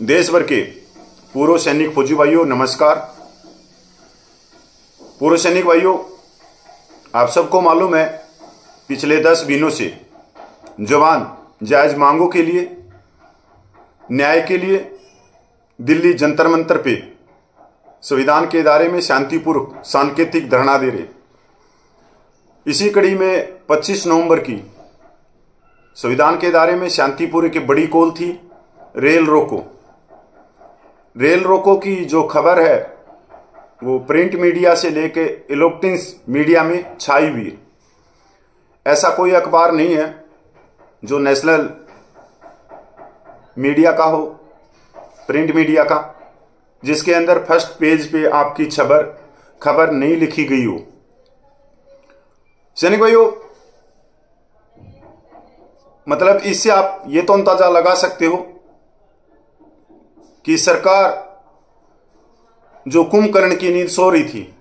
देश भर के पूर्व सैनिक फौजी भाइयों नमस्कार। पूर्व सैनिक भाइयों, आप सबको मालूम है पिछले 10 दिनों से जवान जायज मांगों के लिए, न्याय के लिए दिल्ली जंतर मंतर पे संविधान के दायरे में शांतिपूर्वक सांकेतिक धरना दे रहे। इसी कड़ी में 25 नवंबर की संविधान के दायरे में शांतिपूर्वक की बड़ी कॉल थी रेल रोको। रेल रोको की जो खबर है वो प्रिंट मीडिया से लेके इलेक्ट्रॉनिक्स मीडिया में छाई हुई है। ऐसा कोई अखबार नहीं है जो नेशनल मीडिया का हो, प्रिंट मीडिया का, जिसके अंदर फर्स्ट पेज पे आपकी खबर नहीं लिखी गई हो। सैनिक भाइयों, मतलब इससे आप ये तो अंदाजा लगा सकते हो कि सरकार जो कुंभकर्ण की नींद सो रही थी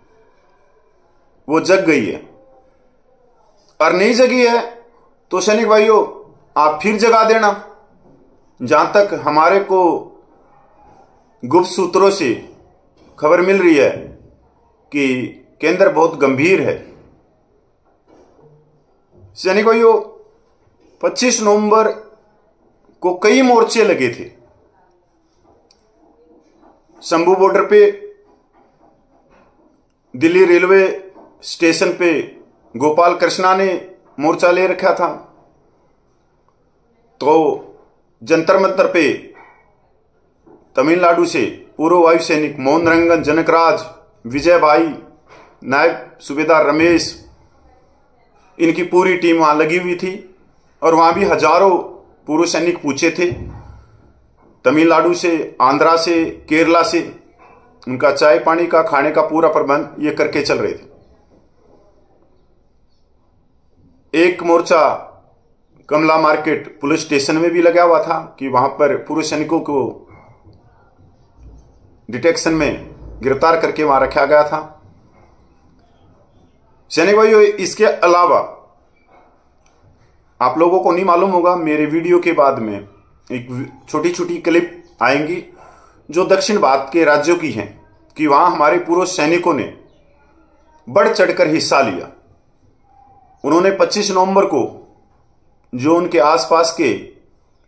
वो जग गई है, और नहीं जगी है तो सैनिक भाइयों आप फिर जगा देना। जहां तक हमारे को गुप्त सूत्रों से खबर मिल रही है कि केंद्र बहुत गंभीर है। सैनिक भाइयों, 25 नवंबर को कई मोर्चे लगे थे। शंभू बॉर्डर पे, दिल्ली रेलवे स्टेशन पे गोपाल कृष्णा ने मोर्चा ले रखा था, तो जंतर मंतर पे तमिलनाडु से पूर्व वायु सैनिक मोहन रंगन, जनकराज, विजय भाई, नायब सूबेदार रमेश, इनकी पूरी टीम वहां लगी हुई थी। और वहां भी हजारों पूर्व सैनिक पूछे थे, तमिलनाडु से, आंध्रा से, केरला से। उनका चाय पानी का, खाने का पूरा प्रबंध ये करके चल रहे थे। एक मोर्चा कमला मार्केट पुलिस स्टेशन में भी लगा हुआ था कि वहां पर पूर्व सैनिकों को डिटेक्शन में गिरफ्तार करके वहां रखा गया था। सैनिक भाइयों, इसके अलावा आप लोगों को नहीं मालूम होगा, मेरे वीडियो के बाद में एक छोटी छोटी क्लिप आएंगी जो दक्षिण भारत के राज्यों की हैं कि वहां हमारे पूर्व सैनिकों ने बढ़ चढ़कर हिस्सा लिया। उन्होंने 25 नवंबर को जो उनके आसपास के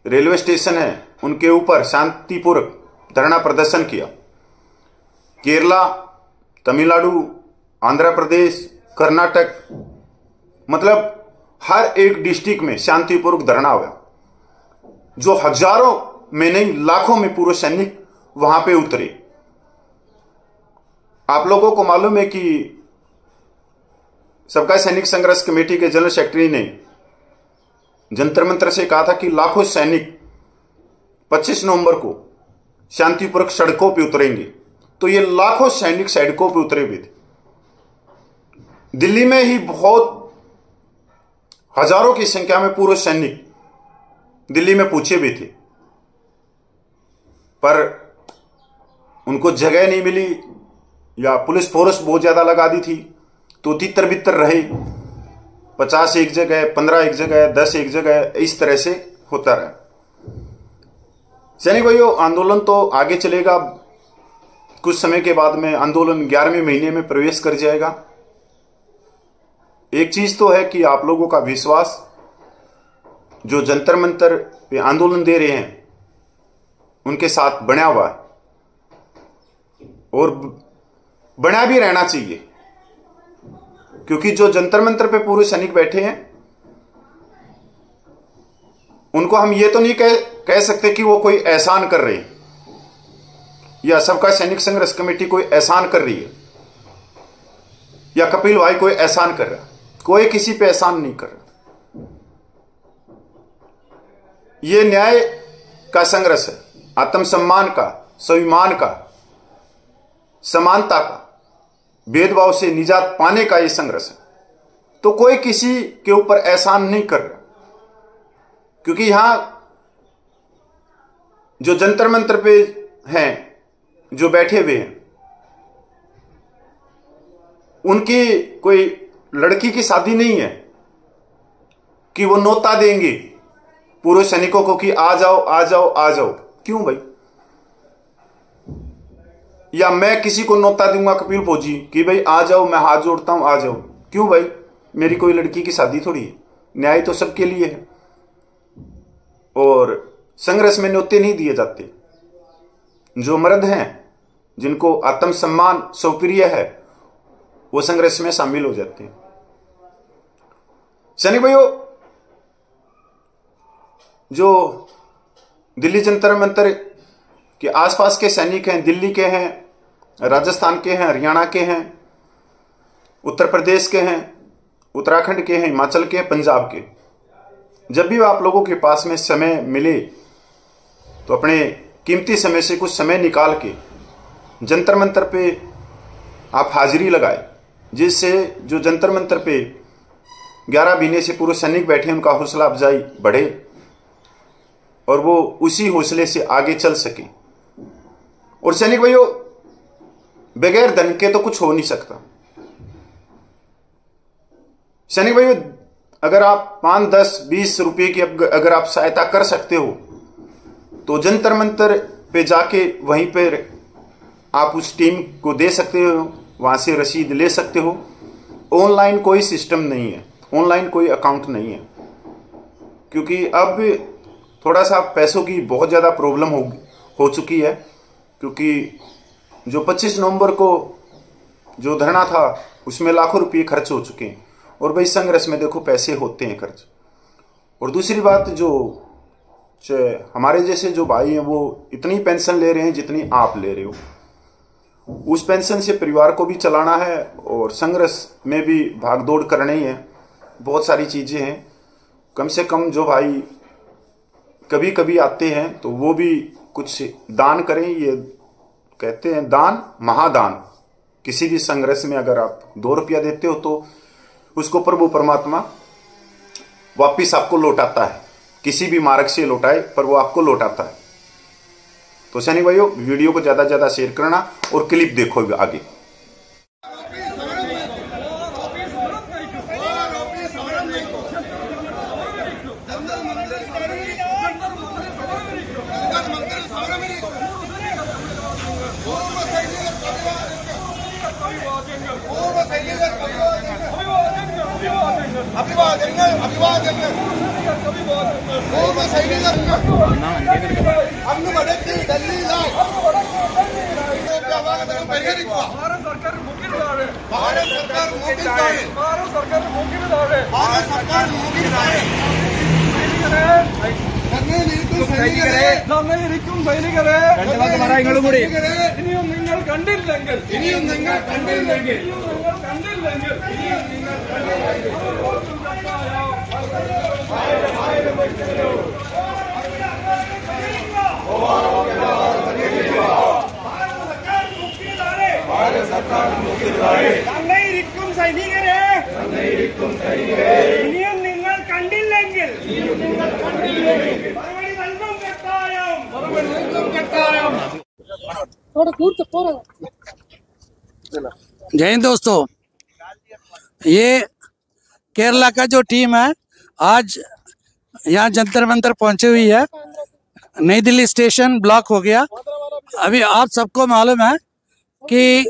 रेलवे स्टेशन है उनके ऊपर शांतिपूर्वक धरना प्रदर्शन किया। केरला, तमिलनाडु, आंध्र प्रदेश, कर्नाटक, मतलब हर एक डिस्ट्रिक्ट में शांतिपूर्वक धरना हुआ, जो हजारों में नहीं लाखों में पूर्व सैनिक वहां पे उतरे। आप लोगों को मालूम है कि सबका सैनिक संघर्ष कमेटी के जनरल सेक्रेटरी ने जंतर मंतर से कहा था कि लाखों सैनिक 25 नवंबर को शांतिपूर्वक सड़कों पे उतरेंगे। तो ये लाखों सैनिक सड़कों पे उतरे हुए थे। दिल्ली में ही बहुत हजारों की संख्या में पूर्व सैनिक दिल्ली में पूछे भी थे, पर उनको जगह नहीं मिली या पुलिस फोर्स बहुत ज्यादा लगा दी थी, तो तितर बितर रहे। 50 एक जगह, 15 एक जगह, 10 एक जगह, इस तरह से होता रहा। सैनिक भाइयों, आंदोलन तो आगे चलेगा। कुछ समय के बाद में आंदोलन 11वें महीने में प्रवेश कर जाएगा। एक चीज तो है कि आप लोगों का विश्वास जो जंतर मंतर पे आंदोलन दे रहे हैं उनके साथ बना हुआ है, और बना भी रहना चाहिए, क्योंकि जो जंतर मंतर पे पूर्व सैनिक बैठे हैं उनको हम ये तो नहीं कह सकते कि वो कोई एहसान कर रहे हैं या सबका सैनिक संघर्ष कमेटी कोई एहसान कर रही है या कपिल भाई कोई एहसान कर रहा है। कोई किसी पे एहसान नहीं कर रहा। ये न्याय का संघर्ष है, आत्मसम्मान का, स्वाभिमान का, समानता का, भेदभाव से निजात पाने का ये संघर्ष है। तो कोई किसी के ऊपर एहसान नहीं कर रहा, क्योंकि यहां जो जंतर मंतर पे हैं, जो बैठे हुए हैं, उनकी कोई लड़की की शादी नहीं है कि वो नौता देंगे पूर्व सैनिकों को कि आ जाओ आ जाओ आ जाओ। क्यों भाई? या मैं किसी को न्योता दूंगा कपिल फौजी कि भाई आ जाओ, मैं हाथ जोड़ता हूं, आ जाओ। क्यों भाई? मेरी कोई लड़की की शादी थोड़ी है, न्याय तो सबके लिए है। और संघर्ष में न्योते नहीं दिए जाते। जो मर्द हैं, जिनको आत्मसम्मान स्वप्रिय है, वो संघर्ष में शामिल हो जाते हैं। सैनिक भाइयों, जो दिल्ली जंतर मंतर के आसपास के सैनिक हैं, दिल्ली के हैं, राजस्थान के हैं, हरियाणा के हैं, उत्तर प्रदेश के हैं, उत्तराखंड के हैं, हिमाचल के हैं, पंजाब के, जब भी आप लोगों के पास में समय मिले तो अपने कीमती समय से कुछ समय निकाल के जंतर मंतर पे आप हाजिरी लगाए, जिससे जो जंतर मंतर पे 11 महीने से पूर्व सैनिक बैठे उनका हौसला अफजाई बढ़े और वो उसी हौसले से आगे चल सके। और सैनिक भाइयों, बगैर धन के तो कुछ हो नहीं सकता। सैनिक भाइयों, अगर आप 5, 10, 20 रुपए की अगर आप सहायता कर सकते हो तो जंतर मंतर पे जाके वहीं पर आप उस टीम को दे सकते हो, वहां से रसीद ले सकते हो। ऑनलाइन कोई सिस्टम नहीं है, ऑनलाइन कोई अकाउंट नहीं है, क्योंकि अब थोड़ा सा पैसों की बहुत ज़्यादा प्रॉब्लम हो चुकी है। क्योंकि जो 25 नवंबर को जो धरना था उसमें लाखों रुपये खर्च हो चुके हैं। और भाई संघर्ष में देखो पैसे होते हैं खर्च। और दूसरी बात, जो हमारे जैसे जो भाई हैं वो इतनी पेंशन ले रहे हैं जितनी आप ले रहे हो। उस पेंशन से परिवार को भी चलाना है और संघर्ष में भी भाग दौड़ करनी है। बहुत सारी चीज़ें हैं। कम से कम जो भाई कभी कभी आते हैं तो वो भी कुछ दान करें। ये कहते हैं दान महादान। किसी भी संघर्ष में अगर आप 2 रुपया देते हो तो उसको प्रभु परमात्मा वापिस आपको लौटाता है। किसी भी मार्ग से लौटाए पर वो आपको लौटाता है। तो सैनिक भाइयों, वीडियो को ज्यादा से ज्यादा शेयर करना और क्लिप देखो आगे। जय हिंद दोस्तों, ये केरला का जो टीम है आज यहाँ जंतर मंतर पहुंची हुई है। नई दिल्ली स्टेशन ब्लॉक हो गया। अभी आप सबको मालूम है कि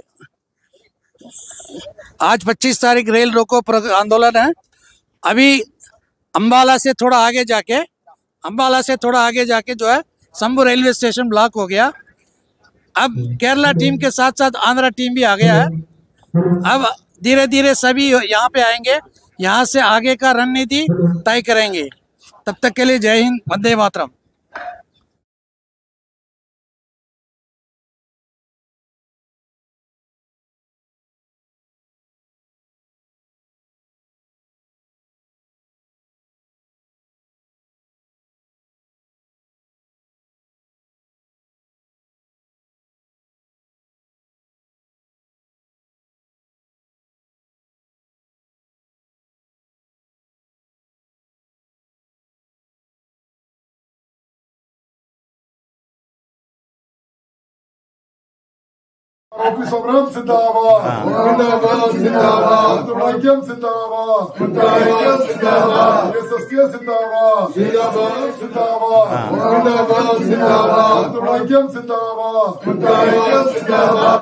आज 25 तारीख रेल रोको आंदोलन है। अभी अंबाला से थोड़ा आगे जाके जो है शंभू रेलवे स्टेशन ब्लॉक हो गया। अब केरला टीम के साथ साथ आंध्रा टीम भी आ गया है। अब धीरे धीरे सभी यहाँ पे आएंगे, यहाँ से आगे का रणनीति तय करेंगे। तब तक के लिए जय Hind, Vande Mataram. Opi Somram Zindabad. Zindabad, Zindabad. Abdurrahim Zindabad. Abdurrahim Zindabad. SSK Zindabad. Zindabad, Zindabad. Zindabad, Zindabad. Abdurrahim Zindabad. Abdurrahim Zindabad.